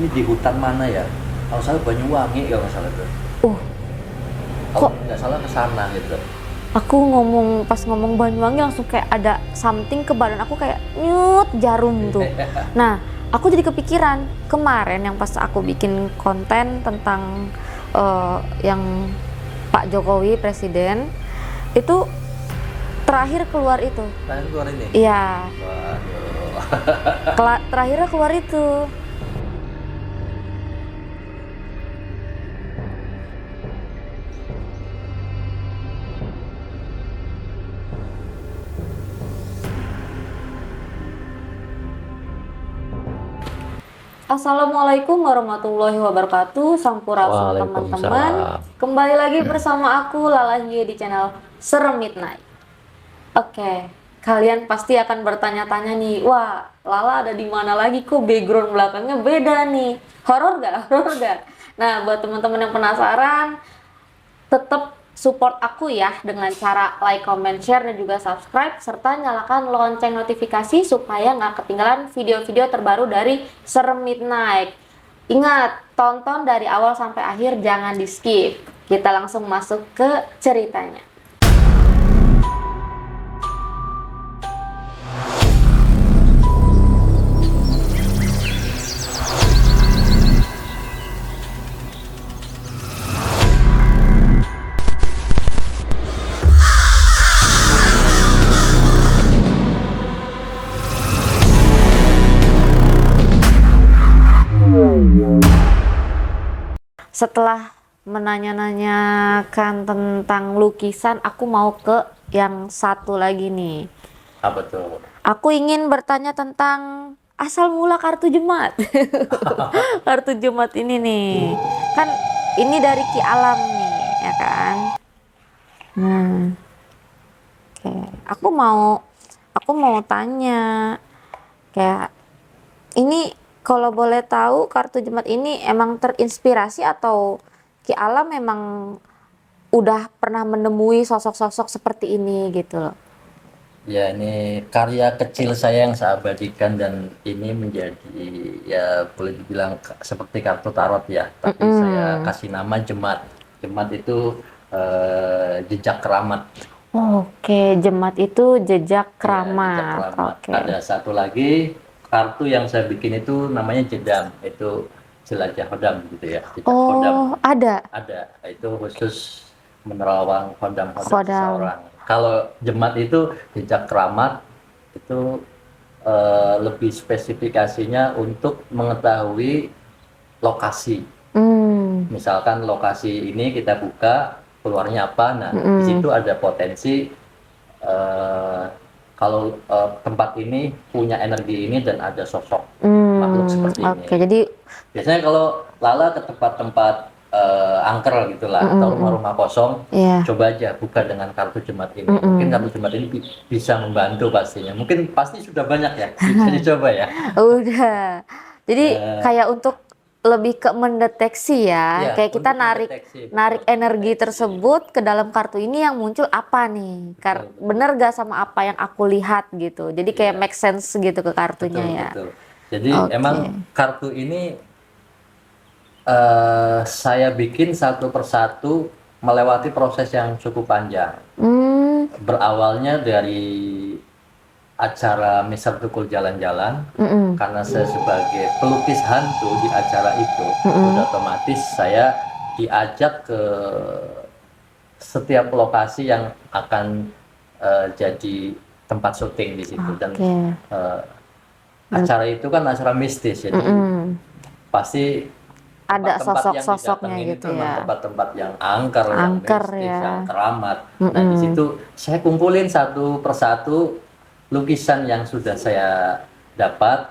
ini di hutan mana ya? Kalau salah Banyuwangi kalau nggak salah tuh. Uh, Kalau kok nggak salah ke sana gitu. aku pas ngomong Banyuwangi langsung kayak ada something ke badan aku kayak nyut jarum tuh. Nah, aku jadi kepikiran kemarin yang pas aku bikin konten tentang yang Pak Jokowi presiden itu terakhir keluar itu. Tanya keluar ini. Iya, Waduh. terakhirnya keluar itu. Assalamualaikum warahmatullahi wabarakatuh, sampurasun teman-teman. Waalaikumsalam. Kembali lagi bersama aku Lala Hie di channel Serem Midnight. Oke, kalian pasti akan bertanya-tanya nih, wah Lala ada di mana lagi kok background belakangnya beda nih, horor gak? Horor gak? Nah, buat teman-teman yang penasaran, tetap support aku ya dengan cara like, comment, share, dan juga subscribe serta nyalakan lonceng notifikasi supaya nggak ketinggalan video-video terbaru dari Serem Midnight. Ingat, tonton dari awal sampai akhir, jangan di skip. Kita langsung masuk ke ceritanya. Setelah menanya-nanyakan tentang lukisan, aku mau ke yang satu lagi nih. Apa tuh? Aku ingin bertanya tentang asal mula kartu Jemat. Kartu Jemat ini nih, kan ini dari Ki Alam nih, ya kan? Nah, oke. Aku mau tanya, kayak ini kalau boleh tahu kartu Jemat ini emang terinspirasi atau Ki Alam memang udah pernah menemui sosok-sosok seperti ini gitu loh. Ya, ini karya kecil saya yang saya abadikan dan ini menjadi ya boleh dibilang seperti kartu tarot ya, tapi saya Mm-mm. kasih nama Jemat. Jemat itu jejak keramat. Oke, Jemat itu jejak Ya, jejak keramat. keramat. Oke. Ada satu lagi kartu yang saya bikin itu namanya Jedam, itu jelajah hodam gitu ya, jejak hodam. Oh, ada Ada, itu khusus menerawang hodam-hodam kodam. seseorang. Kalau Jemat itu jejak keramat, itu lebih spesifikasinya untuk mengetahui lokasi. Hmm. Misalkan lokasi ini kita buka, keluarnya apa, nah di Mm-mm. situ ada potensi eh, kalau tempat ini punya energi ini dan ada sosok makhluk seperti ini. Oke, jadi Biasanya kalau Lala ke tempat-tempat angker gitulah atau mm-mm. rumah-rumah kosong, Iya. coba aja buka dengan kartu Jemat ini. Mungkin Mm-mm. kartu Jemat ini bisa membantu pastinya. Mungkin pasti sudah banyak ya, bisa dicoba ya. Udah. Jadi Eh, kayak untuk lebih ke mendeteksi ya. ya, Kayak kita untuk narik mendeteksi, narik betul, energi mendeteksi. tersebut ke dalam kartu ini yang muncul apa nih? Betul, betul. Bener gak sama apa yang aku lihat gitu. Jadi kayak Iya, make sense gitu ke kartunya betul, ya. betul. Jadi emang Oke. kartu ini saya bikin satu persatu melewati proses yang cukup panjang. Hmm. Berawalnya dari acara Mister Tukul Jalan-Jalan, Mm-mm. karena saya sebagai pelukis hantu di acara itu, Mm-mm. udah otomatis saya diajak ke setiap lokasi yang akan jadi tempat syuting di situ. Dan Oke. eh, acara itu kan acara mistis, jadi Mm-mm. pasti Ada tempat-tempat yang sosok-sosoknya didatengin itu gitu memang ya. tempat-tempat yang angker, yang Angker mistis, ya. yang keramat. Nah, di Mm-mm. situ saya kumpulin satu persatu lukisan yang sudah saya dapat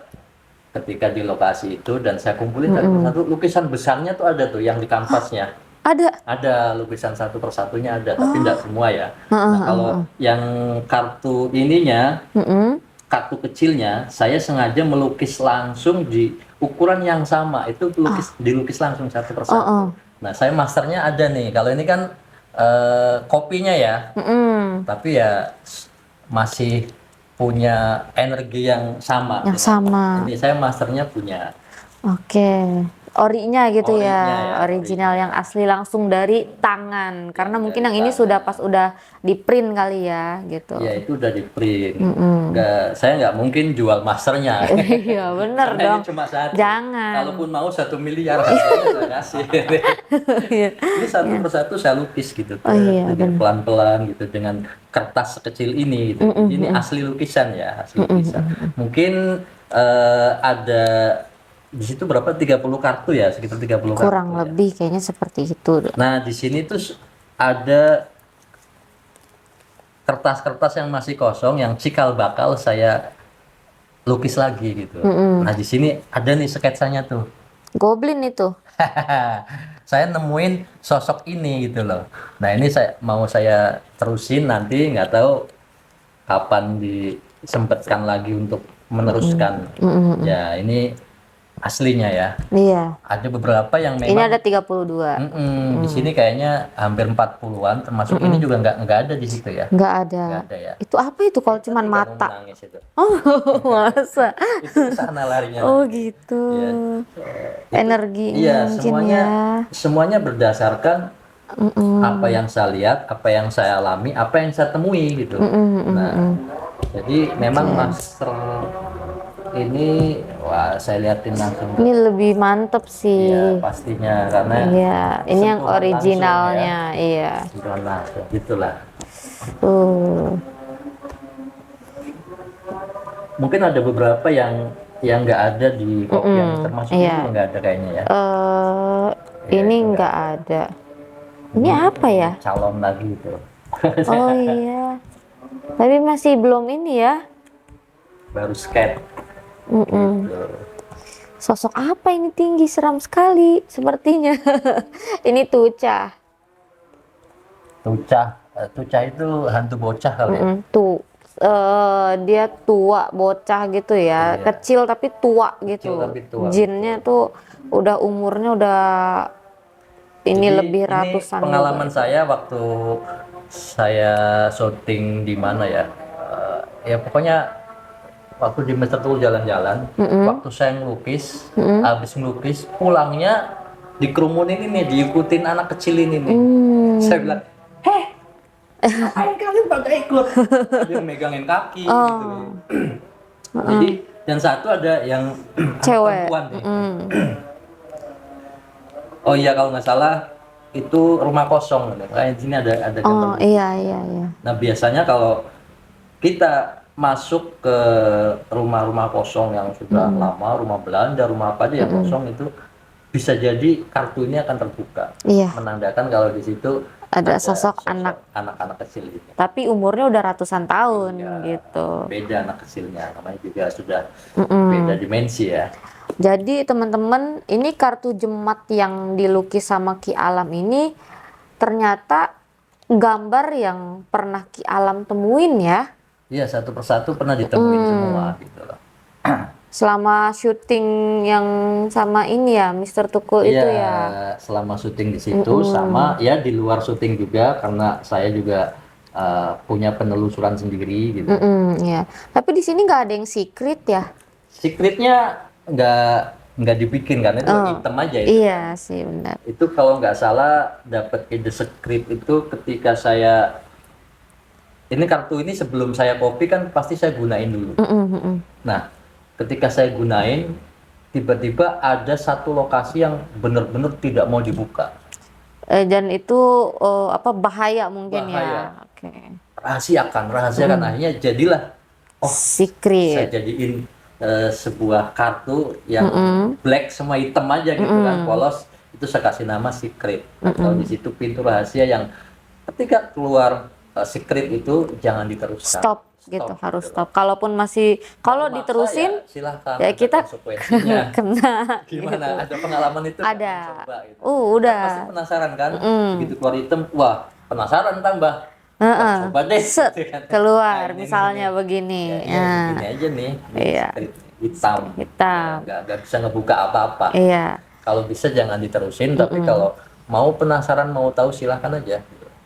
ketika di lokasi itu, dan saya kumpulin satu Mm-mm. persatu. Lukisan besarnya tuh ada tuh yang di kanvasnya. Ada. Ada lukisan satu persatunya ada, tapi Oh. tidak semua ya. Nah, Heeh, heeh, kalau heeh. yang kartu ininya, Mm-mm. kartu kecilnya, saya sengaja melukis langsung di ukuran yang sama. Itu Ah. dilukis langsung satu Oh, persatu. oh. Nah, saya masternya ada nih. Kalau ini kan kopinya ya, Mm-mm. tapi ya masih punya energi yang sama Yang dengan sama. ini. Saya masternya punya Oke, orinya gitu Orinya ya, ya, original orinya. yang asli langsung dari tangan. Karena mungkin Dari yang ini sudah pas tangan. udah di print kali ya, gitu. Ya itu udah di print. Mm-mm. Saya nggak mungkin jual masternya. Iya, bener Karena ini dong. cuma satu. Jangan. Kalaupun mau 1 miliar harganya saya kasih. Iya, Ini satu iya. persatu saya lukis gitu, Oh iya, bener. pelan-pelan gitu dengan kertas sekecil ini gitu. Mm-mm, Jadi ini mm-mm. asli lukisan ya, asli Mm-mm, lukisan. mm-mm. Mungkin ada di situ berapa 30 kartu ya, sekitar 30 Kurang kartu ya. lebih kayaknya seperti itu. Nah, di sini tuh ada kertas-kertas yang masih kosong yang cikal bakal saya lukis lagi gitu. Mm-mm. Nah, di sini ada nih sketsanya tuh. Goblin itu. Saya nemuin sosok ini gitu loh. Nah, ini saya terusin nanti, nggak tahu kapan disempatkan lagi untuk meneruskan. Mm-mm. Ya, ini aslinya ya. Iya. Ada beberapa yang Ini ada memang 32. di sini kayaknya hampir 40-an, termasuk ini juga nggak ada di situ ya. Nggak ada. Nggak ada ya. Itu apa itu kalau Tadi cuman kamu mata? menangis itu. Oh, masa? Itu ke sana larinya Oh nanti. gitu. Ya. Energinya Iya, mungkin semuanya ya. semuanya berdasarkan apa yang saya lihat, apa yang saya alami, apa yang saya temui gitu. Nah, jadi memang master ini, wah saya lihatin langsung. Ini lebih mantep Iya, sih. pastinya karena Iya, ini yang sentuhan originalnya. Iya. sentuhan langsung, gitulah. Uh. Mungkin ada beberapa yang nggak ada di kopian, termasuk ini iya. juga nggak ada kayaknya ya. Ini nggak ada. Ini apa ya? Calon lagi itu. Oh iya. Tapi masih belum ini ya. Baru skate. Mm-mm. Gitu. Sosok apa ini tinggi seram sekali sepertinya. Ini Tuca. Tucah itu hantu bocah kali ya. Tuh dia tua bocah gitu ya, Iya. kecil tapi tua gitu. tapi tua, Jinnya tuh udah umurnya udah ini Jadi, lebih ini ratusan pengalaman juga. saya waktu saya syuting di mana ya. Ya pokoknya waktu di Mr. Tool jalan-jalan, waktu saya ngelukis, habis ngelukis pulangnya dikerumunin ini, diikutin anak kecil ini nih. Saya bilang, ngapain kalian pada ikut? Dia megangin kaki gitu. Jadi dan satu ada yang Cewek. perempuan nih. Oh iya kalau nggak salah itu rumah kosong. Kayak di sini ada gambar. Oh iya iya iya. Nah biasanya kalau kita masuk ke rumah-rumah kosong yang sudah lama, rumah Belanda, rumah apa aja yang kosong itu bisa jadi kartu ini akan terbuka, Iya. menandakan kalau di situ Ada sosok anak. anak-anak kecil gitu. Tapi umurnya udah ratusan tahun gitu. Beda anak kecilnya, namanya juga sudah beda dimensi ya. Jadi teman-teman, ini kartu jemat yang dilukis sama Ki Alam ini ternyata gambar yang pernah Ki Alam temuin ya. Iya, satu persatu pernah ditemuin semua gitu loh. Selama syuting yang sama ini ya, Mister Tukul itu Iya, ya. selama syuting di situ sama ya di luar syuting juga karena saya juga punya penelusuran sendiri gitu. Ya. Tapi di sini nggak ada yang secret ya. Secretnya nggak dibikin kan itu hitam aja itu. Iya sih benar. Itu kalau nggak salah dapat ide script itu ketika saya ini kartu ini sebelum saya copy kan pasti saya gunain dulu. Nah, ketika saya gunain tiba-tiba ada satu lokasi yang benar-benar tidak mau dibuka. Dan itu apa bahaya mungkin ya. Bahaya. Oke. Rahasiakan akhirnya jadilah saya Secret. jadiin sebuah kartu yang black semua hitam aja gitu kan polos, itu saya kasih nama secret. Nah, kalau di situ pintu rahasia yang ketika keluar secret itu jangan diteruskan. Stop gitu, harus stop. Kalaupun masih kalau Maksa diterusin ya, silahkan ya ada kita konsekuensinya. kena. Gimana? Gitu. Ada pengalaman itu nggak Ada. mencoba gitu? Udah. Pasti penasaran kan? Begitu keluar hitam, wah penasaran tambah. Wah, coba deh. Set, gitu kan. keluar Nah, ini misalnya nih. begini. Ya, begini aja nih. Iya. Secret hitam. Hitam. Nggak bisa ngebuka apa-apa. Iya. Kalau bisa jangan diterusin, tapi kalau mau penasaran mau tahu silahkan aja.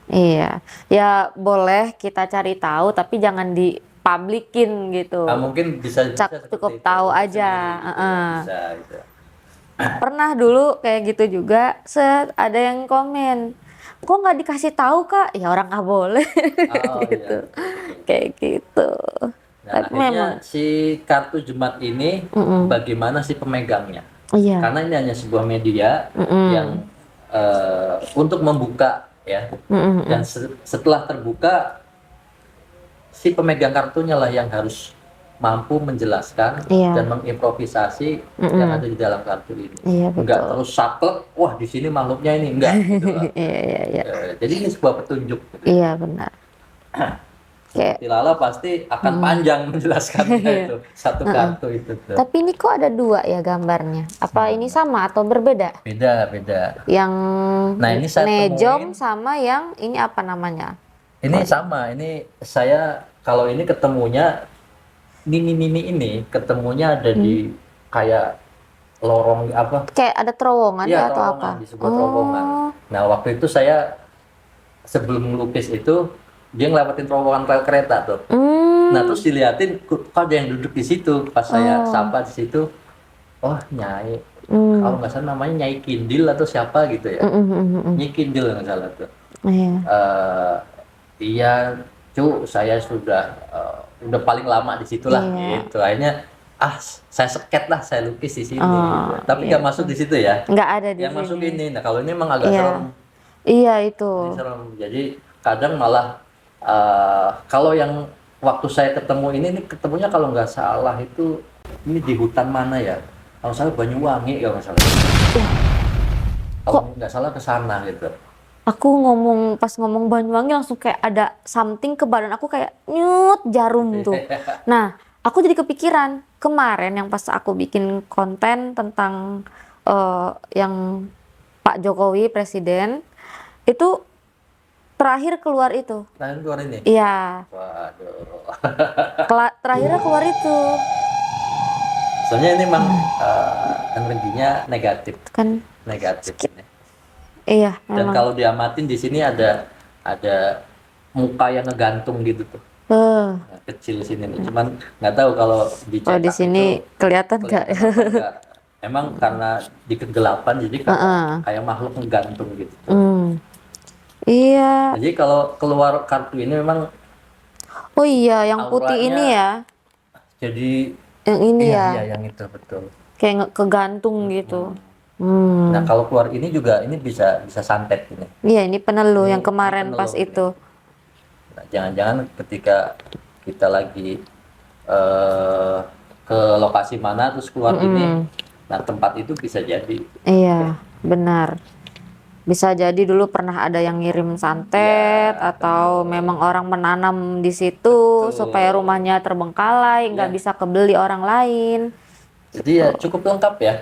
Iya. Ya boleh kita cari tahu tapi jangan dipublikin gitu. Mungkin bisa Cukup seperti itu, tahu sendiri aja. gitu ya, bisa gitu. Pernah dulu kayak gitu juga, ada yang komen, kok nggak dikasih tahu kak? Ya orang nggak boleh Oh iya, gitu, betul, betul. kayak gitu. Dan Tapi memang, akhirnya si kartu Jumat ini mm-mm, bagaimana si pemegangnya? iya, Karena ini hanya sebuah media mm-mm, yang untuk membuka ya. mm-mm, Dan mm-mm. setelah terbuka, si pemegang kartunya lah yang harus mampu menjelaskan dan Iya, mengimprovisasi yang mm-mm, ada di dalam kartu ini. iya Enggak betul. terus saklek, wah di sini makhluknya ini enggak gitu loh. Iya, iya, iya, Jadi ini sebuah petunjuk gitu ya. iya benar. Kayak, Seperti Lala pasti akan mm-mm. panjang menjelaskannya Iya. itu satu Heeh. kartu itu tuh. Tapi ini kok ada dua ya gambarnya? Apa ini Hmm, sama atau berbeda? beda beda. Yang Nah ini saya nejom temuin, sama yang ini apa namanya? ini sama, ini saya kalau ini ketemunya mini ini ketemunya ada Hmm. di kayak lorong apa? Kayak ada terowongan Iya ya atau apa? terowongan di sebuah terowongan. Oh, Nah waktu itu saya sebelum melukis itu dia ngelewatin terowongan rel kereta tuh. Nah hmm, terus diliatin kok ada yang duduk di situ. Pas saya oh, sapa di situ, oh Nyai, kalau hmm, nggak salah namanya Nyai Kindil atau siapa gitu ya. Nyai Kindil nggak salah tuh. iya, Eh iya, cu, saya sudah udah paling lama di situ lah iya, gitu. Akhirnya saya sket lah, saya lukis di sini gitu. oh, Tapi iya nggak masuk betul. di situ ya. Nggak ada di Yang masuk sini. ini. Nah kalau ini emang agak Iya, serem. iya itu. Ini serem. Jadi kadang malah kalau yang waktu saya ketemu ini ketemunya kalau nggak salah itu ini di hutan mana ya? Kalau salah Banyuwangi kalau nggak salah. Kalau Kok nggak salah ke sana gitu. aku pas ngomong Banyuwangi langsung kayak ada something ke badan aku kayak nyut jarum tuh. Nah, aku jadi kepikiran kemarin yang pas aku bikin konten tentang yang Pak Jokowi presiden itu terakhir keluar itu. Nah ini keluar ini. Iya, Waduh. terakhirnya keluar itu. Soalnya ini memang energinya negatif, Kan negatif sakit. ini. Iya, Dan memang. kalau diamatin di sini ada muka yang ngegantung gitu tuh. Eh, Nah, kecil sini nih. Cuman nggak tahu kalau kalau di dicetak sini itu kelihatan nggak? kelihatan apa enggak. Emang karena di kegelapan jadi Heeh. kayak makhluk ngegantung gitu. Hmm. Iya. Jadi kalau keluar kartu ini memang Oh iya, yang putih ini auranya ya. jadi Yang ini iya ya. iya yang itu betul. Kayak kegantung gitu. Hmm. Nah, kalau keluar ini juga ini bisa bisa santet ini. Iya, ini peneluh yang Ini kemarin pas peneluh ini. itu. Nah, jangan-jangan ketika kita lagi eh, ke lokasi mana terus keluar ini, nah tempat itu bisa jadi. Iya, benar. Bisa jadi dulu pernah ada yang ngirim santet Ya, atau betul. memang orang menanam di situ Betul. supaya rumahnya terbengkalai, nggak Ya. bisa kebeli orang lain. Jadi ya cukup lengkap ya,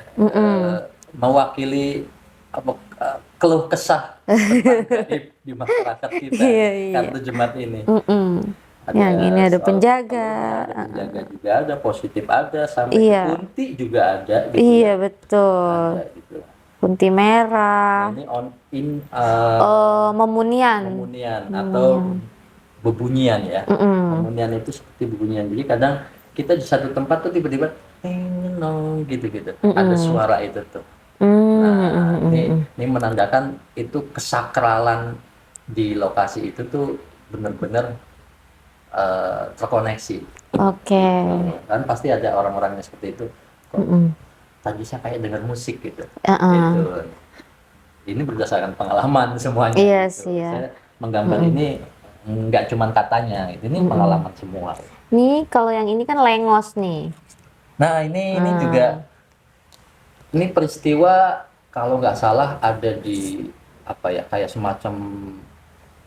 mewakili apa keluh kesah tentang gaib di masyarakat kita. Iya, iya. Kartu Jumat ini. Mm-mm. Yang ini ada soal penjaga. ada penjaga juga ada, positif ada, sampai Iya. ke kunti juga ada gitu Iya, ya. betul. Ada gitu. Kunti Nah, merah. ini on in Memunian. memunian atau bebunyian ya. Mm-mm. Memunian itu seperti bebunyian. Jadi kadang kita di satu tempat tuh tiba-tiba nong gitu-gitu. Ada suara itu tuh. Nah, ini menandakan itu kesakralan di lokasi itu tuh benar-benar terkoneksi. Oke. Kan pasti ada orang-orang yang seperti itu. Kok Mm-mm. tadi saya kayak dengar musik gitu. Uh-uh. Gitu. Ini berdasarkan pengalaman semuanya. Iya gitu. sih ya. Saya menggambar ini nggak cuma katanya, ini pengalaman semua. Nih kalau yang ini kan lengos nih. Nah ini juga ini peristiwa kalau nggak salah ada di apa ya kayak semacam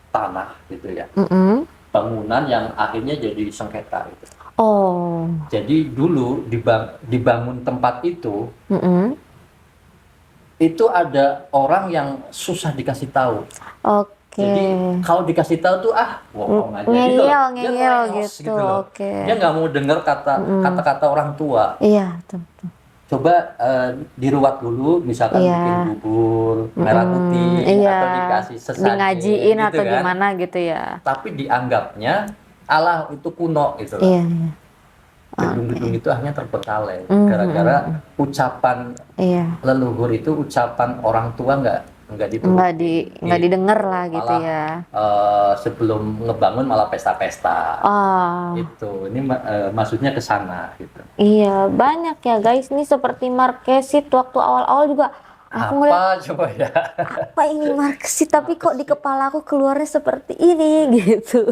tanah gitu ya, Mm-mm. bangunan yang akhirnya jadi sengketa gitu. Oh. Jadi dulu dibangun tempat Mm-mm. itu ada orang yang susah dikasih tahu. Oke. Jadi kalau dikasih tahu tuh bohong aja gitu loh. Ngeyel, Dia ngeyel lengos gitu. loh. Oke. Dia nggak mau dengar kata-kata orang tua. Iya, tuh. Coba diruat dulu, misalkan Iya. bikin bubur merah putih Iya. atau dikasih Di sesajen ngajiin gitu atau kan. gimana gitu ya. Tapi dianggapnya Allah itu kuno gitu loh. Iya, iya. gedung-gedung itu akhirnya terbengkalai gara-gara ucapan Iya. leluhur itu, ucapan orang tua nggak dituruti. Nggak didengar lah gitu Malah ya. sebelum ngebangun malah pesta-pesta. Ah, Itu ini maksudnya ke sana gitu. iya banyak ya guys. Ini seperti markesit waktu awal-awal juga. Aku ngeliat Apa coba ya? apa ini markesit, tapi kok di kepala aku keluarnya seperti ini gitu.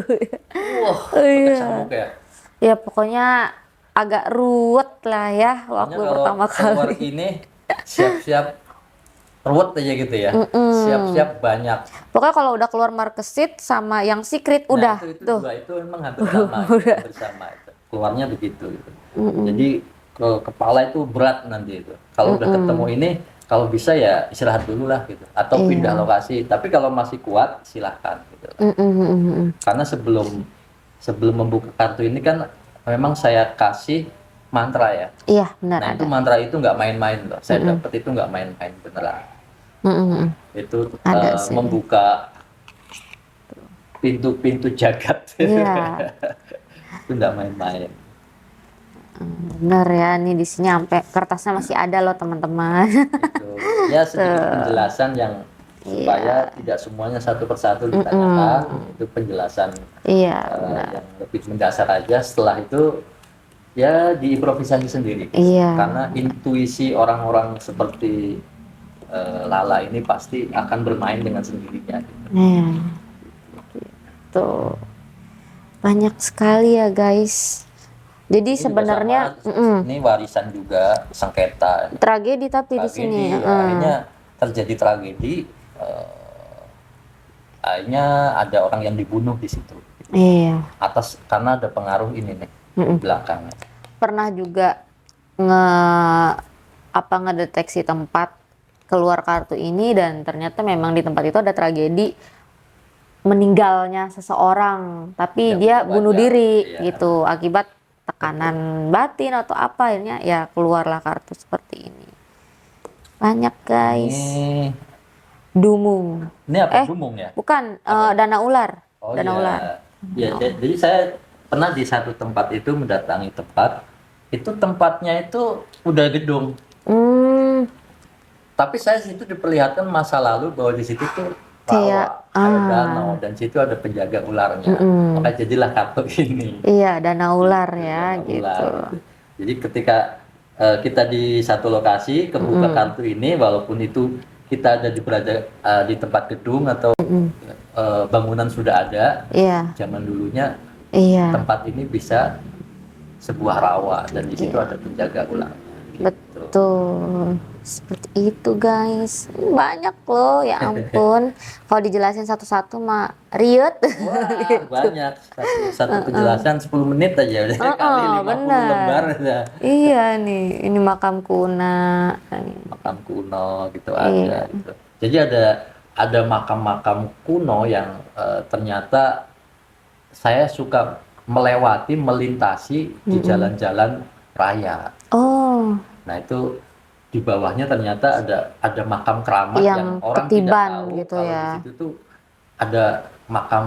Wah, Iya. kecamuk ya. Ya pokoknya agak ruwet lah ya waktu Pokoknya kalau pertama keluar kali. ini siap-siap ruwet aja gitu ya. Siap-siap banyak. Pokoknya kalau udah keluar markesit sama yang secret Nah, udah itu tuh. dua itu memang hampir sama, gitu, hampir sama itu. Keluarnya begitu gitu. Jadi ke kepala itu berat nanti itu. Kalau udah ketemu ini, kalau bisa ya istirahat dulu lah gitu, atau Iya. pindah lokasi. Tapi kalau masih kuat silahkan gitu. Karena sebelum membuka kartu ini kan memang saya kasih mantra ya. Iya benar Nah ada. itu mantra itu nggak main-main loh. Saya dapat itu nggak main-main beneran. Itu Ada sih. membuka pintu-pintu jagat. Iya. Itu nggak main-main. Benar ya, nih di sini sampai kertasnya masih ada loh teman-teman. Itu ya sedikit penjelasan yang supaya tidak semuanya satu persatu ditanyakan. Itu penjelasan Iya, yang lebih mendasar aja. Setelah itu ya diimprovisasi sendiri. Iya. Karena intuisi orang-orang seperti Lala ini pasti akan bermain dengan sendirinya. Nah, gitu. Banyak sekali ya guys. Jadi Ini juga sebenarnya sama, ini warisan juga sengketa. tragedi tapi di sini. Tragedi, akhirnya terjadi tragedi. Akhirnya ada orang yang dibunuh di situ. Iya. Atas karena ada pengaruh ini nih di belakang. Pernah juga ngedeteksi tempat keluar kartu ini dan ternyata memang di tempat itu ada tragedi meninggalnya seseorang, tapi Yang dia wajar, bunuh diri iya. gitu akibat tekanan batin atau apa, akhirnya ya keluarlah kartu seperti ini. Banyak guys. Dumung. Ini apa dumung ya? Bukan, dana ular. Oh Dana iya. ular. Ya, jadi saya pernah di satu tempat itu mendatangi tempat, itu tempatnya itu udah gedung. Tapi saya situ diperlihatkan masa lalu bahwa di situ tuh rawa, ada danau dan situ ada penjaga ularnya. Maka jadilah kartu ini. Iya, dana ular ya Dana gitu. ular. Jadi ketika kita di satu lokasi kebuka kartu ini, walaupun itu kita ada berada di tempat gedung atau bangunan sudah ada, Iya, zaman dulunya iya. tempat ini bisa sebuah rawa dan di situ ada penjaga ular. Betul. Seperti itu guys. Banyak loh, ya ampun. Kalau dijelasin satu-satu mah riut. Wah, banyak. Satu penjelasan 10 menit aja udah kali 50 benar. lembar udah. Iya nih, ini makam kuna. Makam kuno gitu ada gitu. Jadi ada makam-makam kuno yang ternyata saya suka melintasi di jalan-jalan raya. Oh, Nah itu di bawahnya ternyata ada makam keramat yang orang ketiban tidak tahu gitu kalau ya. di situ tuh ada makam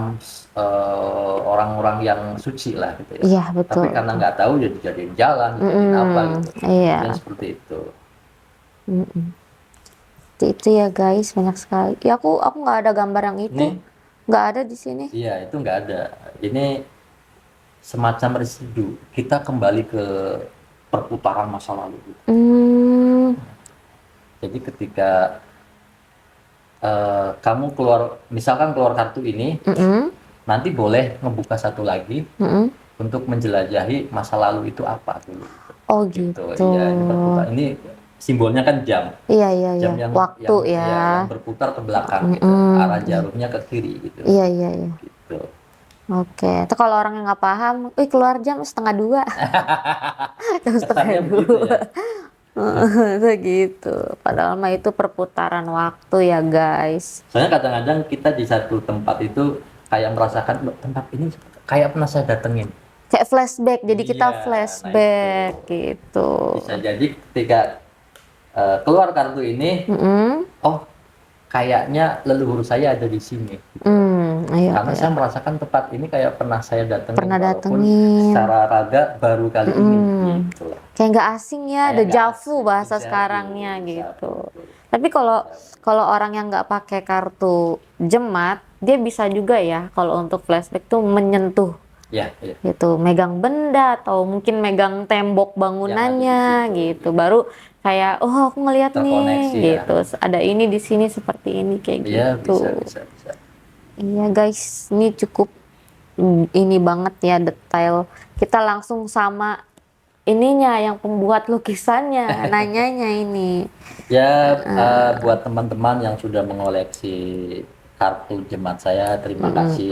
orang-orang yang suci lah gitu ya. Iya betul. Tapi karena nggak tahu ya dijadiin jalan, dijadiin apa gitu. Iya. Dan seperti itu. Itu ya guys, banyak sekali. Ya aku nggak ada gambar yang itu, Ini nggak ada di sini. iya itu nggak ada. Ini semacam residu. Kita kembali ke perputaran masa lalu. Gitu. Jadi ketika kamu misalkan keluar kartu ini, nanti boleh ngebuka satu lagi untuk menjelajahi masa lalu itu apa dulu. Oh gitu. Iya, ini berputar. Ini simbolnya kan jam. Iya iya iya. Jam Waktu ya. yang berputar ke belakang gitu. Arah jarumnya ke kiri gitu. Iya iya iya. Gitu. Oke, itu kalau orang yang nggak paham, keluar jam 1:30. Jam Kesannya 1:30. begitu ya. Itu gitu. Padahal mah itu perputaran waktu ya guys. Soalnya kadang-kadang kita di satu tempat itu kayak merasakan "Loh, tempat ini kayak pernah saya datengin." Kayak flashback, jadi kita Iya, flashback nah gitu. Bisa jadi ketika keluar kartu ini, oh kayaknya leluhur saya ada di sini. Iya, Karena iya. saya merasakan tempat ini kayak pernah saya datengin, Pernah walaupun datengin. secara raga baru kali ini gitu. Kayak nggak asing ya, Kayak nggak deja vu asing, bahasa dejavu, sekarangnya gitu. dejavu, Tapi kalau dejavu. kalau orang yang nggak pakai kartu Jemat, dia bisa juga ya kalau untuk flashback tuh menyentuh Ya, ya. gitu, megang benda atau mungkin megang tembok Yang ada di bangunannya situ, gitu. gitu. Baru kayak oh aku ngeliat nih Terkoneksi ya. gitu. Ada ini di sini seperti ini kayak Iya, gitu. bisa. Iya guys, ini cukup ini banget ya detail. Kita langsung sama ininya yang pembuat lukisannya nanyanya ini. Ya, buat teman-teman yang sudah mengoleksi kartu Jemat saya, terima kasih.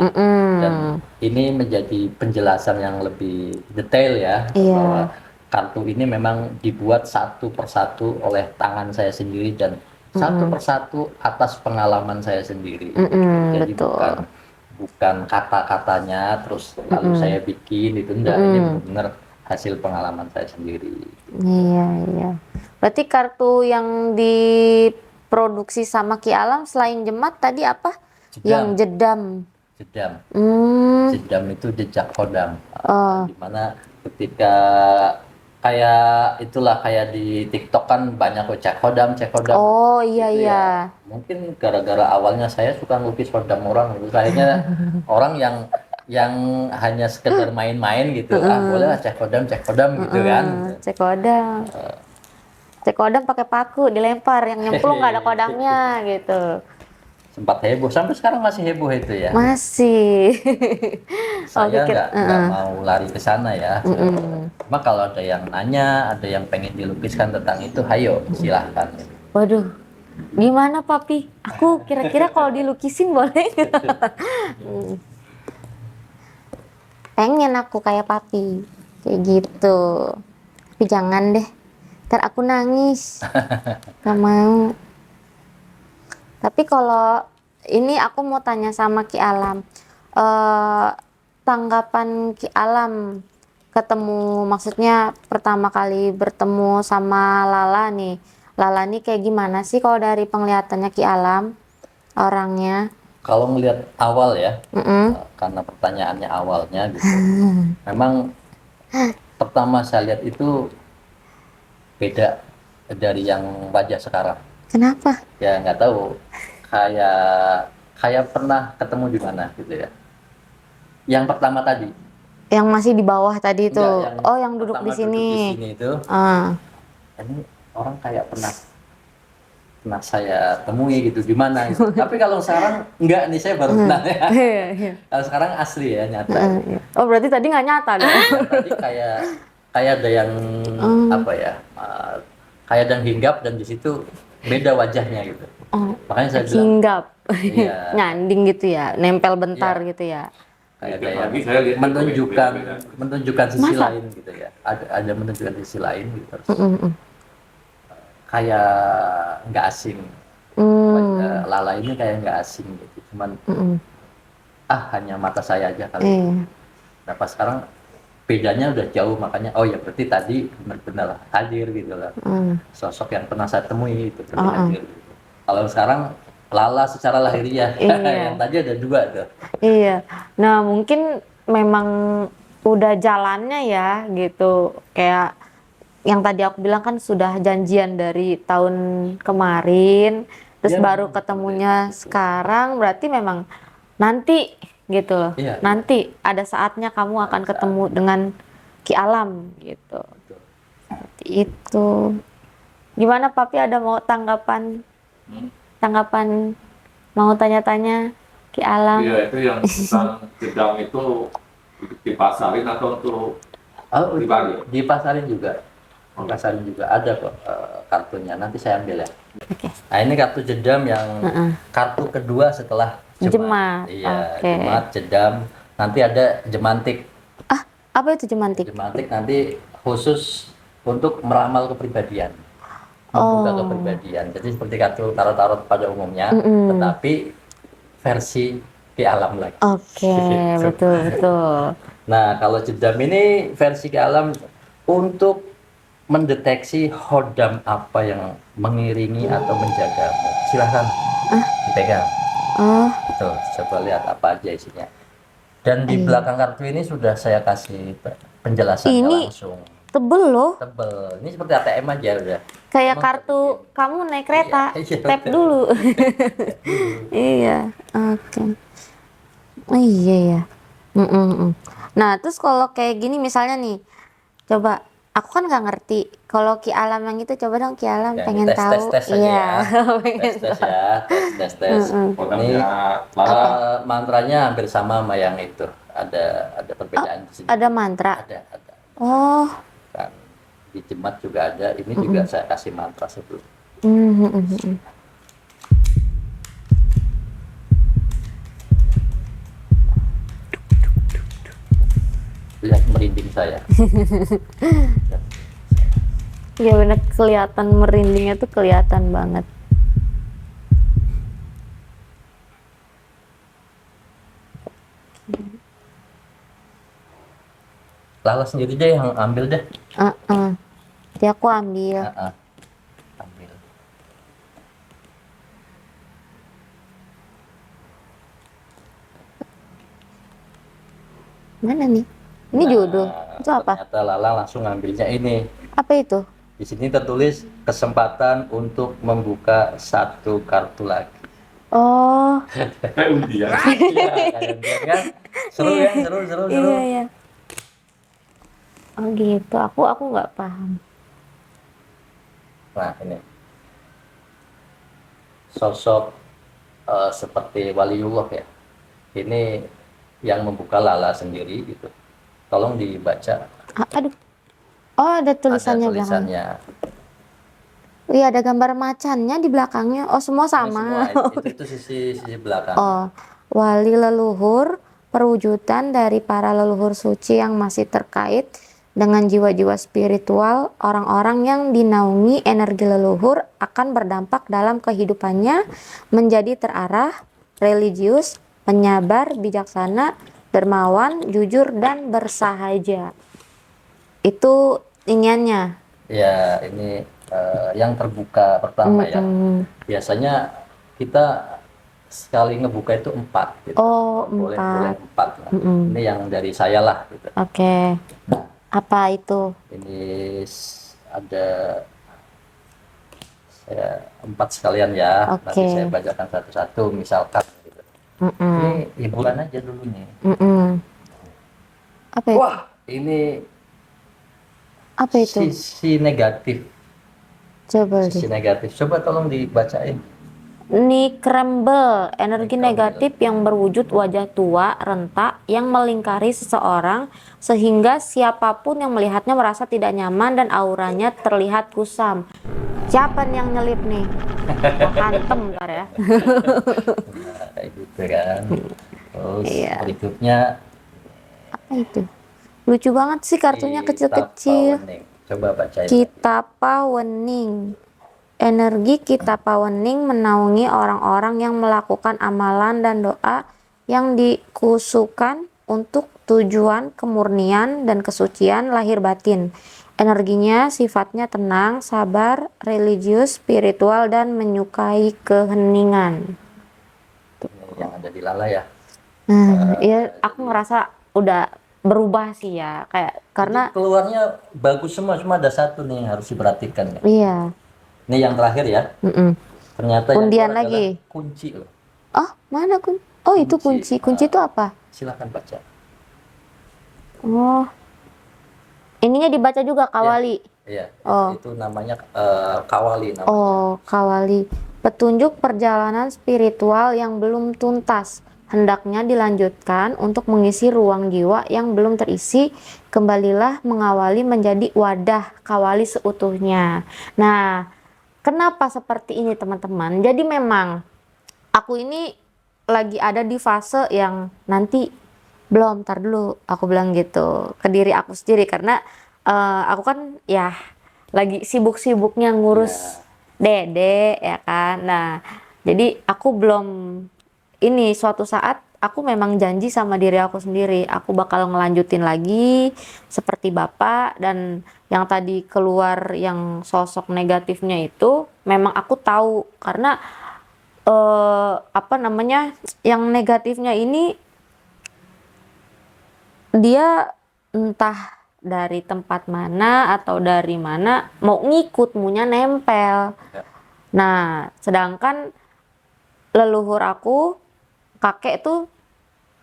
Dan ini menjadi penjelasan yang lebih detail ya, Iya. bahwa kartu ini memang dibuat satu persatu oleh tangan saya sendiri dan satu persatu atas pengalaman saya sendiri. Jadi Betul. bukan kata-katanya terus lalu saya bikin itu enggak, ini benar-benar hasil pengalaman saya sendiri. Iya, iya. Berarti kartu yang diproduksi sama Ki Alam selain Jemat tadi apa? Yang Jedam. jedam. Jedam. Hmm. Jedam itu jejak kodam. Oh. Dimana ketika kayak itulah kayak di TikTok kan banyak cek kodam Oh iya gitu iya. ya. Mungkin gara-gara awalnya saya suka ngelukis kodam orang gitu. Kayaknya orang yang hanya sekedar main-main gitu. Ah, boleh lah cek kodam gitu kan. Cek kodam. Cek kodam pakai paku dilempar, yang nyemplung nggak ada kodamnya gitu. Sempat heboh, sampai sekarang masih heboh itu ya. Masih. Oh, Saya pikir, nggak mau lari ke sana ya. Cuma kalau ada yang nanya, ada yang pengen dilukiskan tentang itu, hayo silahkan. Waduh, gimana papi? Aku kira-kira kalau dilukisin boleh nggak? Pengen aku kayak papi, kayak gitu. Tapi jangan deh, ntar aku nangis. Gak mau. Tapi kalau ini aku mau tanya sama Ki Alam, tanggapan Ki Alam ketemu, maksudnya pertama kali bertemu sama Lala nih. Lala nih kayak gimana sih kalau dari penglihatannya Ki Alam orangnya? Kalau melihat awal ya, karena pertanyaannya awalnya gitu, memang pertama saya lihat itu beda dari yang wajah sekarang. Kenapa? Ya nggak tahu, kayak pernah ketemu di mana gitu ya. Yang pertama tadi, Yang masih di bawah tadi itu. enggak, yang Oh, yang duduk di pertama sini. duduk di sini itu, Ah. ini orang kayak pernah saya temui gitu di mana gitu. Tapi kalau sekarang enggak nih, saya baru kenal ya. Iya, iya. Kalau sekarang asli ya, nyata. Iya. Oh, berarti tadi nggak nyata dong? Tadi kayak ada yang apa ya? Kayak ada yang hinggap dan di situ beda wajahnya gitu. Oh, Makanya saya bilang hinggap. iya. Nyanding gitu ya, nempel bentar Iya. gitu ya. Kayak Lagi saya lihat menunjukkan sisi Masa? lain gitu ya. Ada menunjukkan sisi lain gitu. Terus kayak nggak asing. Lala ini kayak nggak asing gitu. Cuman hanya mata saya aja kali. Iya. Nah pas sekarang bedanya udah jauh, makanya oh ya berarti tadi benar-benar hadir gitu lah. Sosok yang pernah saya temui itu benar hadir gitu. Kalau sekarang Lala secara lahiriah Iya. yang tadi ada dua tuh. Iya. Nah, mungkin memang udah jalannya ya gitu. Kayak yang tadi aku bilang kan sudah janjian dari tahun kemarin, terus Iya, baru ketemunya sekarang, berarti memang nanti gitu loh. Iya, Nanti ada saatnya kamu akan ketemu dengan Ki Alam gitu. Betul. Seperti itu. Gimana Papi, ada mau tanggapan? Tanggapan, mau tanya-tanya Ki Alam? Iya, itu yang tentang jedam itu dipasarin atau untuk Oh, pribadi? dipasarin juga. Dipasarin juga ada kok kartunya. Nanti saya ambil ya. Oke. Nah, ini kartu jedam yang kartu kedua setelah Jemat. Iya, Oke. jemat, jedam. Nanti ada jemantik. Ah, apa itu jemantik? Jemantik nanti khusus untuk meramal kepribadian. Membuka kepribadian. Jadi seperti kartu tarot-tarot pada umumnya, tetapi versi Ki Alam lagi. Oke, betul betul. Nah, kalau jedam ini versi Ki Alam untuk mendeteksi hodam apa yang mengiringi atau menjagamu. Silahkan dipegang. Oh, Tuh, coba lihat apa aja isinya. Dan di belakang kartu ini sudah saya kasih penjelasannya ini langsung. tebel loh. Tebel. Ini seperti ATM aja udah. Kayak Emang saya kartu bikin. kamu naik kereta. Iya, Tap betul. dulu. Dulu. Iya, oke. Oh, iya ya. Mm-mm-mm. Nah, terus kalau kayak gini misalnya nih, coba aku kan nggak ngerti. Kalau Ki Alam yang itu coba dong Ki Alam Ya, ini pengen tahu. tes aja Iya, ya. pengen Tes tahu. ya, tes. Ini Kodamnya Lala. mantranya hampir sama sama yang itu. Ada perbedaan di sini. Ada mantra. Ada. Oh. Kan di Jemat juga ada. Ini juga saya kasih mantra sebelum. Mm-mm-mm. Lihat merinding saya. Ya bener kelihatan merindingnya tuh kelihatan banget. Lala sendiri deh yang ambil deh. Jadi aku ambil. Ambil. Mana nih? Ini judul. Itu apa? Ternyata Lala langsung ngambilnya ini. Apa itu? Di sini tertulis kesempatan untuk membuka satu kartu lagi. Oh, Kayak undian. Iya, kayak biar kan seru ya, seru. iya ya. Oh gitu. Aku nggak paham. Nah ini sosok seperti waliullah ya. Ini yang membuka Lala sendiri gitu. Tolong dibaca. Aduh. Oh, ada Ada tulisannya belakang. tulisannya. Iya, ada gambar macannya di belakangnya. Oh, semua Ini sama. semua itu sisi belakang. Oh, wali leluhur, perwujudan dari para leluhur suci yang masih terkait dengan jiwa-jiwa spiritual. Orang-orang yang dinaungi energi leluhur akan berdampak dalam kehidupannya menjadi terarah, religius, penyabar, bijaksana, dermawan, jujur, dan bersahaja. Itu iniannya. Ya, ini yang terbuka pertama ya. Biasanya kita sekali ngebuka itu 4 gitu. Oh, boleh 4. 4 lah. Ini yang dari saya lah gitu. Oke. Apa itu? Ini ada saya 4 sekalian ya. Oke. Nanti saya bacakan satu-satu misalkan gitu. Ini hiburan aja dulu nih. Apa itu? Wah, ini Apa itu? sisi negatif. Coba Sisi deh. negatif. Coba tolong dibacain. Nikrembel, energi negatif yang berwujud wajah tua, rentak, yang melingkari seseorang, sehingga siapapun yang melihatnya merasa tidak nyaman dan auranya terlihat kusam. Siapa nih yang nyelip nih? Gua hantem ntar ya. Nah, kayak gitu kan. Terus Iya. berikutnya Apa itu? Lucu banget sih kartunya kecil-kecil. Pawening. Coba bacain. Kitapawening. Energi Kitapawening menaungi orang-orang yang melakukan amalan dan doa yang dikusukan untuk tujuan kemurnian dan kesucian lahir batin. Energinya sifatnya tenang, sabar, religius, spiritual, dan menyukai keheningan. Ini yang ada di Lala ya. Nah, ya aku ngerasa udah berubah sih ya, kayak karena Jadi keluarnya bagus semua, cuma ada satu nih yang harus diperhatikan nih. iya. Ini yang terakhir ya. Ternyata yang Undian keluar lagi. adalah kunci loh. Oh, mana kun? Oh, itu kunci. Kunci itu apa? Silakan baca. Oh. Ininya dibaca juga kawali. Iya. Oh. Itu namanya kawali namanya. Oh, kawali. Petunjuk perjalanan spiritual yang belum tuntas. Hendaknya dilanjutkan untuk mengisi ruang jiwa yang belum terisi. Kembalilah mengawali menjadi wadah kawali seutuhnya. Nah, kenapa seperti ini teman-teman? Jadi memang aku ini lagi ada di fase yang nanti belum, ntar dulu aku bilang gitu ke diri aku sendiri karena aku kan ya lagi sibuk-sibuknya ngurus dede ya kan. Nah, jadi aku belum ini suatu saat aku memang janji sama diri aku sendiri aku bakal ngelanjutin lagi seperti bapak. Dan yang tadi keluar yang sosok negatifnya itu memang aku tahu karena apa namanya, yang negatifnya ini dia entah dari tempat mana atau dari mana mau ngikut, maunya nempel. Ya. Nah, sedangkan leluhur aku, kakek tuh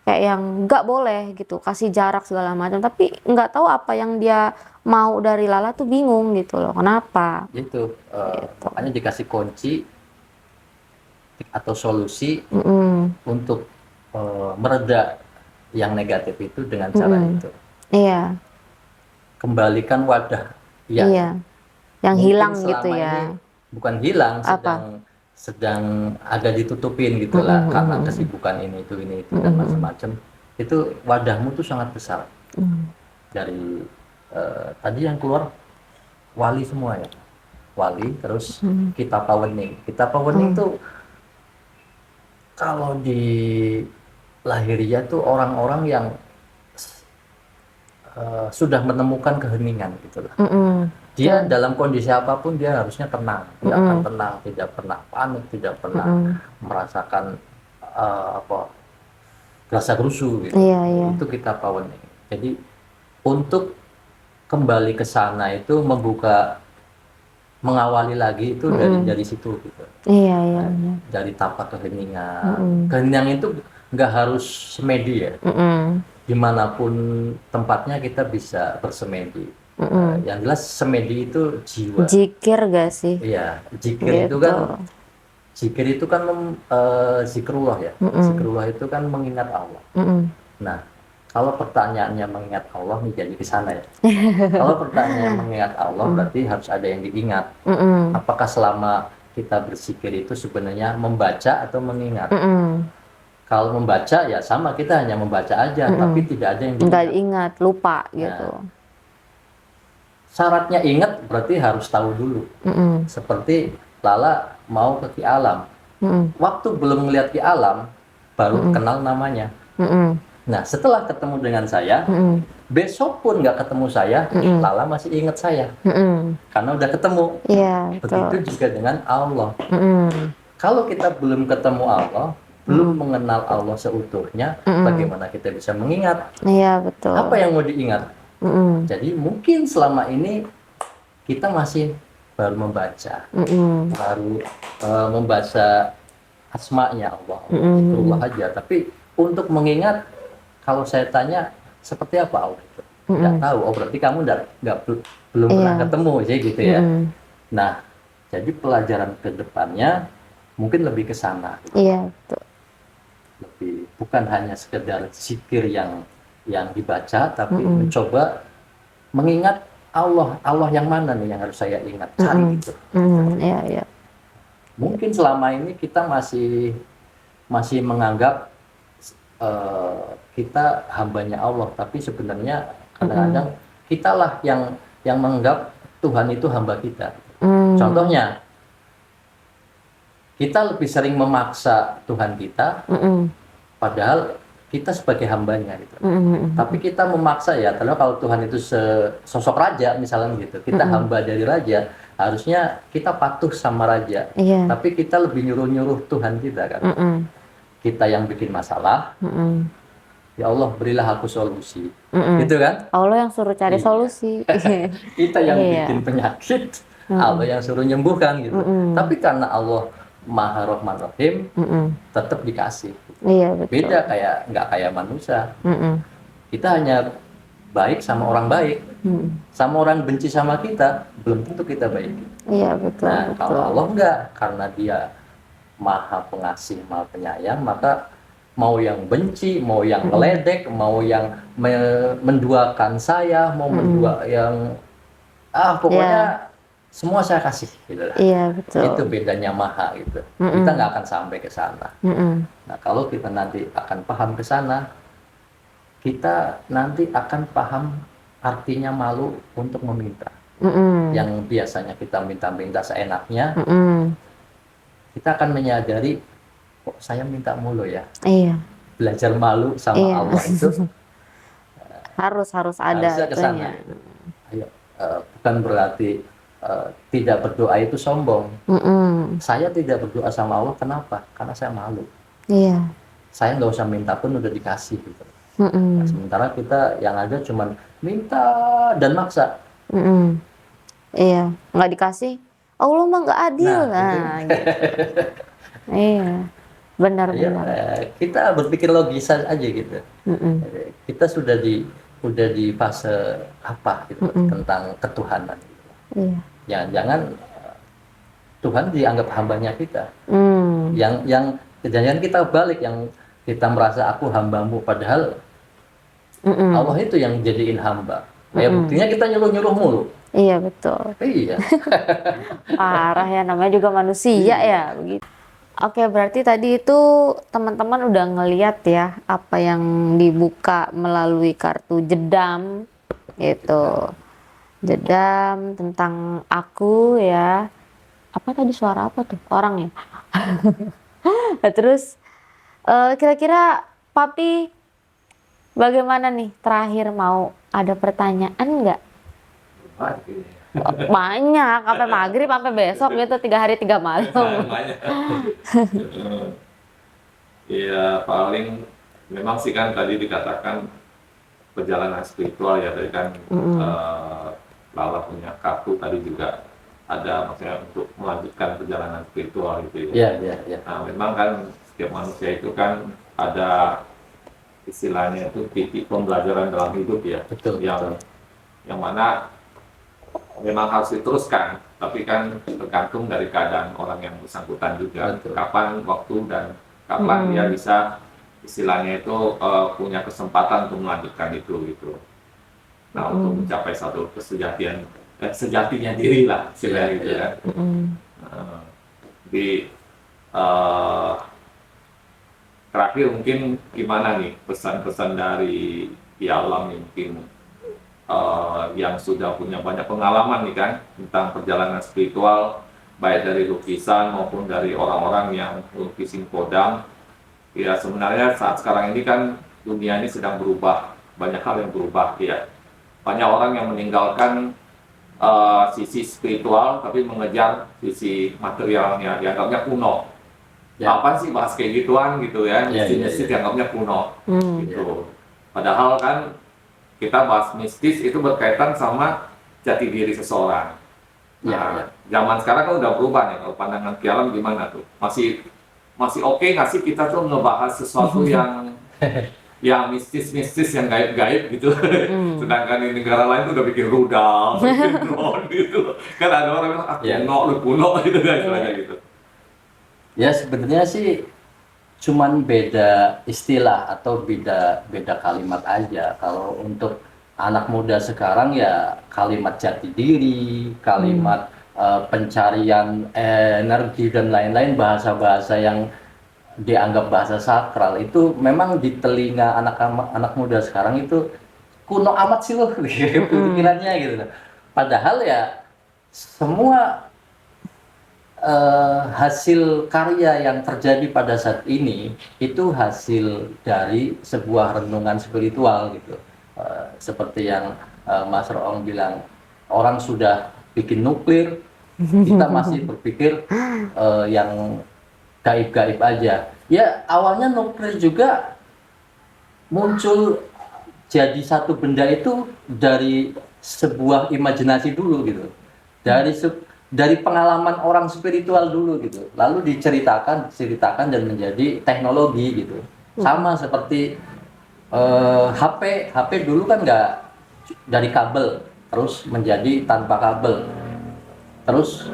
kayak yang nggak boleh gitu, kasih jarak segala macam. Tapi nggak tahu apa yang dia mau dari Lala tuh, bingung gitu loh, kenapa? Itu makanya dikasih kunci atau solusi untuk mereda yang negatif itu dengan cara itu. Iya, Kembalikan wadah yang iya, yang mungkin hilang gitu selama ya. ini bukan hilang, Apa? sedang agak ditutupin gitulah karena kesibukan ini itu dan macam-macam. Itu wadahmu tuh sangat besar. Dari tadi yang keluar wali semua ya. Wali, terus kita pawening. Kita pawening tuh kalau di lahiriah tuh orang-orang yang sudah menemukan keheningan gitu lah. Dia dalam kondisi apapun dia harusnya tenang. Dia akan tenang, tidak pernah panik, tidak pernah merasakan apa rasa gerusu gitu. Iya, iya. Itu kita pawening. Jadi untuk kembali ke sana itu mengawali lagi itu dari situ gitu. Iya, iya, iya. Dari tapak keheningan. Keheningan itu nggak harus semedi ya. Dimanapun tempatnya kita bisa bersemedi. Yang jelas semedi itu jiwa. Zikir gak sih? Iya, zikir itu kan zikrullah ya. Zikrullah itu kan mengingat Allah. Nah, kalau pertanyaannya mengingat Allah nih jadi ke sana ya. Kalau pertanyaannya mengingat Allah berarti harus ada yang diingat. Apakah selama kita berzikir itu sebenarnya membaca atau mengingat? Kalau membaca ya sama, kita hanya membaca aja, tapi tidak ada yang Nggak diingat. ingat, lupa gitu. Syaratnya ingat berarti harus tahu dulu. Seperti Lala mau ke Ki Alam. Waktu belum melihat Ki Alam, baru kenal namanya. Nah, setelah ketemu dengan saya, besok pun nggak ketemu saya, Lala masih ingat saya. Karena udah ketemu. Iya, betul. Begitu juga dengan Allah. Kalau kita belum ketemu Allah, belum mengenal Allah seutuhnya, bagaimana kita bisa mengingat? Iya, betul. Apa yang mau diingat? Jadi mungkin selama ini kita masih baru membaca, baru membaca asma'nya Allah, zikrullah aja. Tapi untuk mengingat, kalau saya tanya seperti apa Allah itu? Nggak tahu. Oh berarti kamu belum pernah ketemu, jadi gitu ya. Nah, jadi pelajaran ke depannya mungkin lebih ke sana. Iya, betul. Lebih bukan hanya sekedar zikir yang dibaca, tapi mencoba mengingat Allah yang mana nih yang harus saya ingat, cari gitu. Iya, iya. Mungkin selama ini kita masih menganggap kita hambanya Allah, tapi sebenarnya kadang-kadang kitalah yang menganggap Tuhan itu hamba kita. Contohnya, kita lebih sering memaksa Tuhan kita, padahal kita sebagai hambanya gitu. Tapi kita memaksa ya, karena kalau Tuhan itu sosok raja misalnya gitu, kita hamba dari raja, harusnya kita patuh sama raja. Tapi kita lebih nyuruh-nyuruh Tuhan kita kan. Kita yang bikin masalah, ya Allah berilah aku solusi, gitu kan? Allah yang suruh cari solusi. Kita yang bikin penyakit, Allah yang suruh nyembuhkan gitu. Tapi karena Allah Maha Rahman Rahim, tetap dikasih. Iya, betul. Beda nggak kayak manusia. Kita hanya baik sama orang baik, sama orang benci sama kita, belum tentu kita baik. Iya, betul. Nah, betul. kalau Allah enggak, karena Dia Maha Pengasih, Maha Penyayang, maka mau yang benci, mau yang meledek, mau yang menduakan saya, mau yang pokoknya semua saya kasih gitu lah. Iya, betul. Itu bedanya Maha gitu. Kita nggak akan sampai ke sana. Nah, kalau kita nanti akan paham ke sana, kita nanti akan paham artinya malu untuk meminta. Yang biasanya kita minta-minta seenaknya, kita akan menyadari, kok saya minta mulu ya. Iya. Belajar malu sama Allah itu harus ada harusnya ke sana. Ayo, bukan berarti tidak berdoa itu sombong. Mm-mm. Saya tidak berdoa sama Allah, kenapa? Karena saya malu. Iya. Saya nggak usah minta pun udah dikasih gitu. Mm-mm. Nah, sementara kita yang ada cuman minta dan maksa. Mm-mm. Iya, nggak dikasih. Allah mah nggak adil. Nah, Nah, gitu. Iya, Ya, benar-benar. kita berpikir logis aja gitu. Mm-mm. Kita udah di fase apa gitu Mm-mm. tentang ketuhanan. Iya. Jangan-jangan Tuhan dianggap hambanya kita. Hmm. Yang jangan kita balik, yang kita merasa aku hambamu, padahal Mm-mm. Allah itu yang jadiin hamba. Ya buktinya kita nyuruh-nyuruh mulu. Iya betul. Iya. Parah ya, namanya juga manusia ya begitu. Oke, berarti tadi itu teman-teman udah ngeliat ya apa yang dibuka melalui kartu jedam gitu. Jedam tentang aku ya. Apa tadi, suara apa tuh? Orang ya? Nah, terus kira-kira Papi bagaimana nih? Terakhir mau ada pertanyaan nggak? Banyak, sampai maghrib, sampai besok gitu, 3 hari 3 malam. Banyak. Iya, paling memang sih kan tadi dikatakan perjalanan spiritual ya, tadi kan Lala punya kartu tadi juga ada maksudnya untuk melanjutkan perjalanan spiritual gitu ya. Iya, iya, iya. Nah, memang kan setiap manusia itu kan ada istilahnya itu titik pembelajaran dalam hidup ya, Betul, betul. yang mana memang harus diteruskan, tapi kan tergantung dari keadaan orang yang bersangkutan juga, Betul. kapan waktu dan kapan dia bisa istilahnya itu punya kesempatan untuk melanjutkan itu gitu. Nah, untuk mencapai satu kesejatian sejatinya diri lah istilahnya gitu Iya, kan. Di terakhir mungkin gimana nih pesan-pesan dari Alam mungkin yang sudah punya banyak pengalaman nih kan tentang perjalanan spiritual, baik dari lukisan maupun dari orang-orang yang lukisin kodam. Ya sebenarnya saat sekarang ini kan dunia ini sedang berubah, banyak hal yang berubah ya. Banyak orang yang meninggalkan sisi spiritual tapi mengejar sisi materialnya, dianggapnya kuno. Ya. Apa sih bahas kayak gituan gitu ya, Ya, mistis-mistis ya, ya. dianggapnya kuno gitu. Padahal kan kita bahas mistis itu berkaitan sama jati diri seseorang. Ya, Nah, ya. zaman sekarang kan udah berubah nih, kalau pandangan Ki Alam gimana tuh? Masih oke nggak sih kita tuh ngebahas sesuatu yang mistis-mistis, yang gaib-gaib gitu. Sedangkan di negara lain tuh udah bikin rudal, bikin drone gitu. Kan ada orang bilang, ah Ya. lu kuno gitu kan istilahnya gitu. Ya sebenarnya sih cuman beda istilah atau beda kalimat aja. Kalau untuk anak muda sekarang ya kalimat jati diri, kalimat pencarian energi dan lain-lain, bahasa-bahasa yang dianggap bahasa sakral itu memang di telinga anak muda sekarang itu kuno amat sih loh pikirannya gitu. Padahal ya semua hasil karya yang terjadi pada saat ini itu hasil dari sebuah renungan spiritual gitu. Seperti yang Mas Roong bilang, orang sudah bikin nuklir, kita masih berpikir yang gaib-gaib aja. Ya awalnya nuklir juga muncul jadi satu benda itu dari sebuah imajinasi dulu gitu, dari pengalaman orang spiritual dulu gitu, lalu diceritakan dan menjadi teknologi gitu. Sama seperti HP dulu kan nggak dari kabel terus menjadi tanpa kabel, terus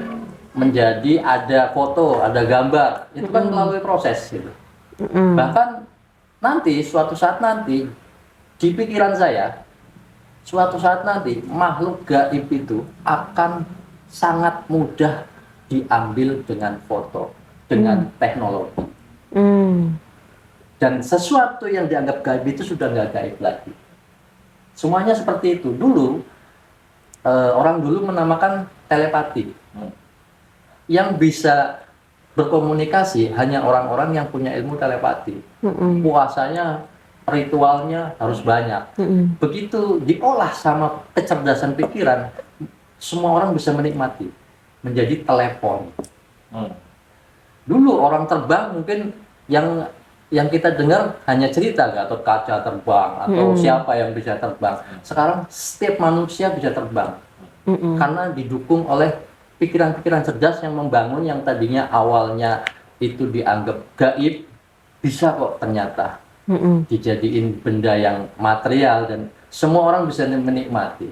menjadi ada foto, ada gambar, itu kan melalui proses gitu. Bahkan nanti suatu saat nanti di pikiran saya, suatu saat nanti makhluk gaib itu akan sangat mudah diambil dengan foto, dengan teknologi. Dan sesuatu yang dianggap gaib itu sudah nggak gaib lagi. Semuanya seperti itu. Dulu orang dulu menamakan telepati. Yang bisa berkomunikasi hanya orang-orang yang punya ilmu telepati. Puasanya, ritualnya harus banyak. Begitu diolah sama kecerdasan pikiran, semua orang bisa menikmati, menjadi telepon. Hmm. Dulu orang terbang mungkin yang kita dengar hanya cerita, Gatot Kaca terbang atau siapa yang bisa terbang. Sekarang setiap manusia bisa terbang karena didukung oleh pikiran-pikiran cerdas yang membangun yang tadinya awalnya itu dianggap gaib, bisa kok ternyata dijadiin benda yang material dan semua orang bisa menikmati.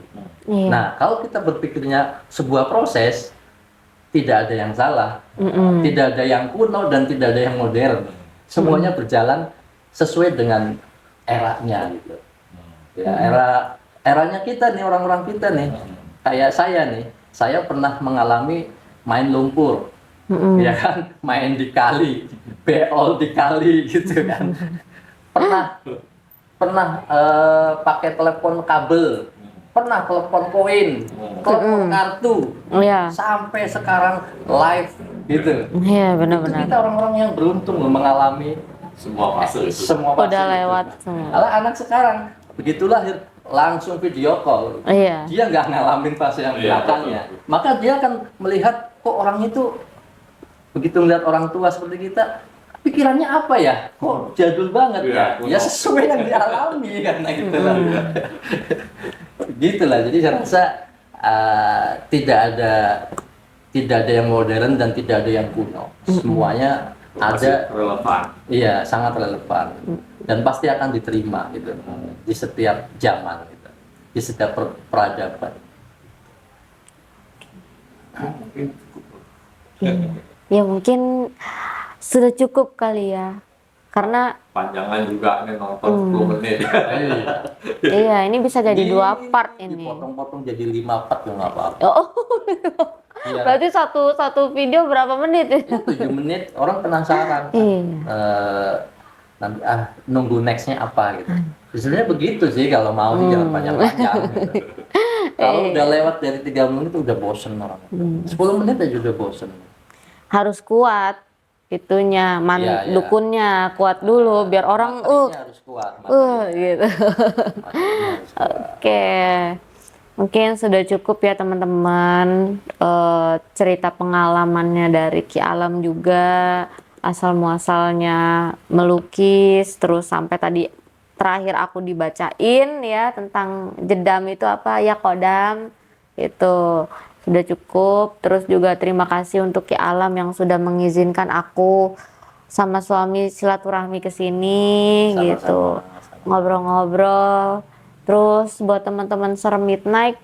Iya. Nah, kalau kita berpikirnya sebuah proses, tidak ada yang salah, tidak ada yang kuno dan tidak ada yang modern. Semuanya berjalan sesuai dengan eranya gitu. Ya, eranya kita nih, orang-orang kita nih. Kayak saya nih, saya pernah mengalami main lumpur. Ya kan, main di kali, beol di kali gitu kan. Pernah pakai telepon kabel, pernah telepon koin, telepon kartu, Iya. sampai sekarang live gitu. Iya, Itu benar-benar. kita orang-orang yang beruntung loh mengalami Semua fase itu. semua fase Udah itu. lewat semua. Kalau anak sekarang begitu lahir langsung video call, Iya. dia nggak ngalamin fase yang Iya, belakangnya, betul. maka dia akan melihat kok orang itu begitu melihat orang tua seperti kita, pikirannya apa ya? Kok jadul banget Iya, ya? kuno. Ya sesuai yang dialami karena gitu lah. Gitulah. Jadi saya rasa tidak ada yang modern dan tidak ada yang kuno. Semuanya Masih ada. relevan. Iya, sangat relevan dan pasti akan diterima gitu di setiap zaman gitu, di setiap peradaban. Mungkin cukup. Ya mungkin sudah cukup kali ya. Karena Panjangan juga nih nonton 10 menit. iya, ini bisa jadi 2 part ini. Dipotong-potong jadi 5 part ya nggak apa-apa. Oh, Iya. berarti satu video berapa menit? 7 menit orang penasaran. Iya. Nanti nunggu nextnya apa gitu. Sebenarnya begitu sih kalau mau sih jangan panjang-panjang. Gitu. Kalau udah lewat dari 3 menit udah bosen orang. 10 menit aja udah bosen. Harus kuat itunya, Iya, iya. dukunnya kuat dulu biar orang Materinya harus kuat. gitu. Materinya harus kuat. Oke. Mungkin sudah cukup ya teman-teman, cerita pengalamannya dari Ki Alam juga, asal muasalnya melukis, terus sampai tadi terakhir aku dibacain ya tentang jedam itu apa ya, kodam itu sudah cukup. Terus juga terima kasih untuk Ki Alam yang sudah mengizinkan aku sama suami silaturahmi ke sini Sama-sama, gitu, sama-sama. ngobrol-ngobrol. Terus buat teman-teman Serem Midnight,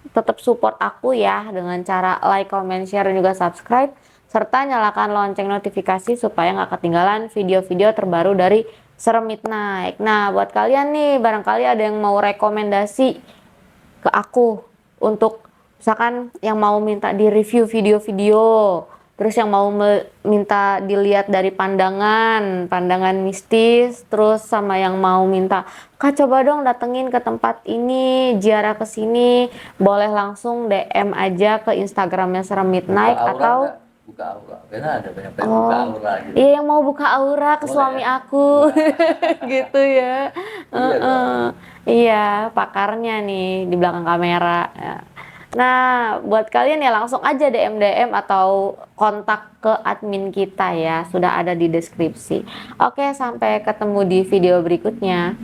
tetap support aku ya dengan cara like, comment, share, dan juga subscribe, serta nyalakan lonceng notifikasi supaya nggak ketinggalan video-video terbaru dari Serem Midnight. Nah, buat kalian nih, barangkali ada yang mau rekomendasi ke aku untuk misalkan yang mau minta di review video-video, terus yang mau minta dilihat dari pandangan mistis, terus sama yang mau minta, Kak coba dong datengin ke tempat ini, ziarah ke sini, boleh langsung DM aja ke Instagramnya Serem Midnight Buka aura atau nggak? Buka aura, karena ada banyak yang buka aura gitu. iya yang mau buka aura ke Boleh suami ya? aku gitu ya. Iya dong. Iya, pakarnya nih di belakang kamera ya. Nah, buat kalian ya langsung aja DM atau kontak ke admin kita ya, sudah ada di deskripsi. Oke, sampai ketemu di video berikutnya.